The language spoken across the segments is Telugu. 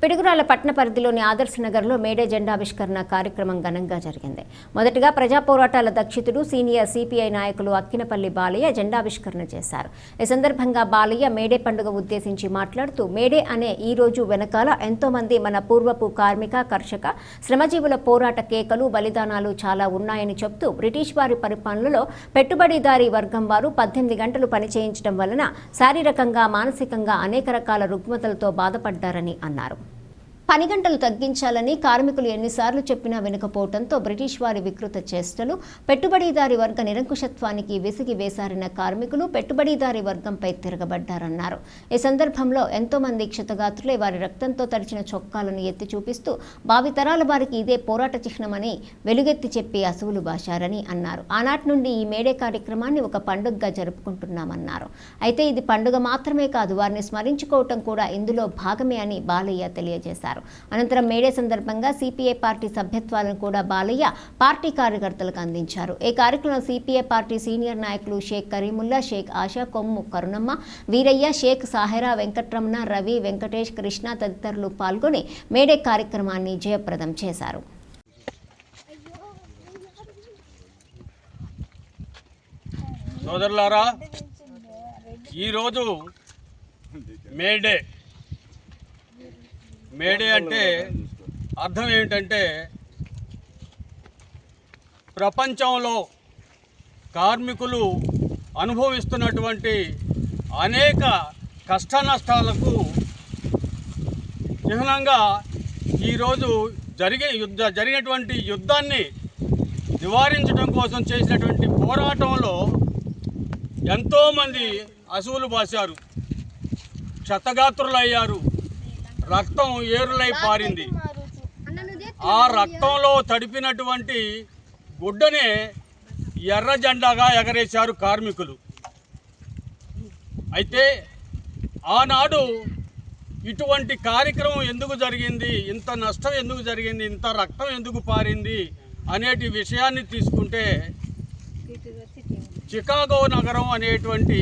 పిడుగురాళ్ల పట్టణ పరిధిలోని ఆదర్శ నగర్లో మేడే జెండావిష్కరణ కార్యక్రమం ఘనంగా జరిగింది. మొదటగా ప్రజా పోరాటాల దక్షితుడు సీనియర్ సిపిఐ నాయకులు అక్కినపల్లి బాలయ్య జెండావిష్కరణ చేశారు. ఈ సందర్భంగా బాలయ్య మేడే పండుగ ఉద్దేశించి మాట్లాడుతూ, మేడే అనే ఈ రోజు వెనకాల ఎంతో మంది మన పూర్వపు కార్మిక, కర్షక, శ్రమజీవుల పోరాట కేకలు, బలిదానాలు చాలా ఉన్నాయని చెప్తూ, బ్రిటిష్ వారి పరిపాలనలో పెట్టుబడిదారీ వర్గం వారు 18 గంటలు పనిచేయించడం వలన శారీరకంగా, మానసికంగా అనేక రకాల రుగ్మతలతో బాధపడ్డారని అన్నారు. పని గంటలు తగ్గించాలని కార్మికులు ఎన్నిసార్లు చెప్పినా వినకపోవడంతో బ్రిటిష్ వారి వికృత చేష్టలు, పెట్టుబడిదారీ వర్గ నిరంకుశత్వానికి విసిగి వేసారిన కార్మికులు పెట్టుబడిదారీ వర్గంపై తిరగబడ్డారన్నారు. ఈ సందర్భంలో ఎంతో మంది క్షతగాత్రులే వారి రక్తంతో తడిచిన చొక్కాలను ఎత్తి చూపిస్తూ భావితరాల వారికి ఇదే పోరాట చిహ్నమని వెలుగెత్తి చెప్పి అసువులు బాశారని అన్నారు. ఆనాటి నుండి ఈ మేడే కార్యక్రమాన్ని ఒక పండుగగా జరుపుకుంటున్నామన్నారు. అయితే ఇది పండుగ మాత్రమే కాదు, వారిని స్మరించుకోవటం కూడా ఇందులో భాగమే అని బాలయ్య తెలియజేశారు. అనంతరం మేడే సందర్భంగా సిపిఐ పార్టీ సభ్యత్వాలను కూడా బాలయ్య పార్టీ కార్యకర్తలకు అందించారు. ఈ కార్యక్రమంలో సిపిఐ పార్టీ సీనియర్ నాయకులు షేక్ కరీముల్లా, షేక్ ఆశా, కొమ్ము కరుణమ్మ, వీరయ్య, షేక్ సాహెరా, వెంకట్రమణ, రవి, వెంకటేష్, కృష్ణ తదితరులు పాల్గొని మేడే కార్యక్రమాన్ని జయప్రదం చేశారు. సోదరులారా, ఈరోజు మేడే అంటే అర్థం ఏమిటంటే, ప్రపంచంలో కార్మికులు అనుభవిస్తున్నటువంటి అనేక కష్ట నష్టాలకు చిహ్నంగా ఈరోజు జరిగినటువంటి యుద్ధాన్ని నివారించడం కోసం చేసినటువంటి పోరాటంలో ఎంతోమంది అసువులు బాశారు, క్షతగాత్రులయ్యారు, రక్తం ఏరులై పారింది. ఆ రక్తంలో తడిపినటువంటి గుడ్డనే ఎర్ర జెండాగా ఎగరేశారు కార్మికులు. అయితే ఆనాడు ఇటువంటి కార్యక్రమం ఎందుకు జరిగింది, ఇంత నష్టం ఎందుకు జరిగింది, ఇంత రక్తం ఎందుకు పారింది అనేటి విషయాన్ని తీసుకుంటే, చికాగో నగరం అనేటువంటి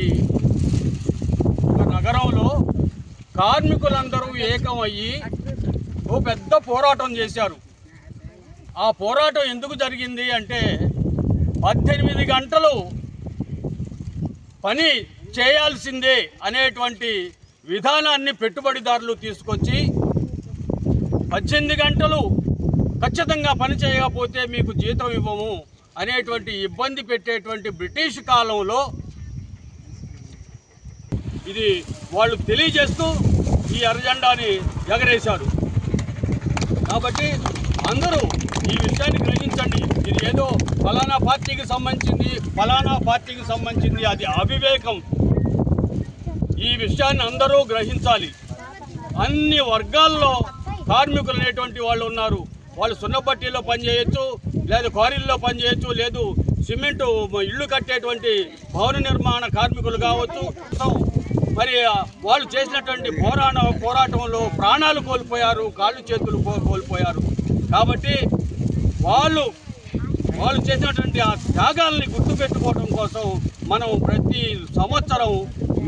ఒక నగరంలో కార్మికులందరూ ఏకమయ్యి ఓ పెద్ద పోరాటం చేశారు. ఆ పోరాటం ఎందుకు జరిగింది అంటే, 18 గంటలు పని చేయాల్సిందే అనేటువంటి విధానాన్ని పెట్టుబడిదారులు తీసుకొచ్చి, 18 గంటలు ఖచ్చితంగా పని చేయకపోతే మీకు జీతం ఇవ్వము అనేటువంటి ఇబ్బంది పెట్టేటువంటి బ్రిటిష్ కాలంలో ఇది వాళ్ళు తెలియజేస్తూ ఈ ఎర్రజెండాని ఎగరేశారు. కాబట్టి అందరూ ఈ విషయాన్ని గ్రహించండి. ఇది ఏదో ఫలానా పార్టీకి సంబంధించింది అది అవివేకం. ఈ విషయాన్ని అందరూ గ్రహించాలి. అన్ని వర్గాల్లో కార్మికులు అనేటువంటి వాళ్ళు ఉన్నారు. వాళ్ళు సున్నబట్టీలో పనిచేయచ్చు, లేదు క్వారీల్లో పనిచేయచ్చు, లేదు సిమెంటు ఇళ్ళు కట్టేటువంటి భవన నిర్మాణ కార్మికులు కావచ్చు. మరి వాళ్ళు చేసినటువంటి పోరాటంలో ప్రాణాలు కోల్పోయారు, కాళ్ళు చేతులు కోల్పోయారు. కాబట్టి వాళ్ళు చేసినటువంటి ఆ త్యాగాలని గుర్తుపెట్టుకోవడం కోసం మనం ప్రతి సంవత్సరం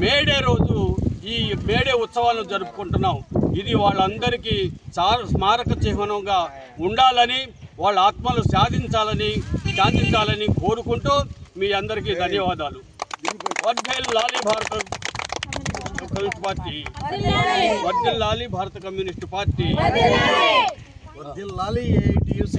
మేడే రోజు ఈ మేడే ఉత్సవాలను జరుపుకుంటున్నాం. ఇది వాళ్ళందరికీ స్మారక చిహ్నంగా ఉండాలని, వాళ్ళ ఆత్మలు శాంతించాలని కోరుకుంటూ మీ అందరికీ ధన్యవాదాలు. వర్ధిల్లాలి భారత కమ్యూనిస్ట్ పార్టీ, వర్ధిల్లాలి భారత కమ్యూనిస్ట్ పార్టీ, వర్ధిల్లాలి AITUC.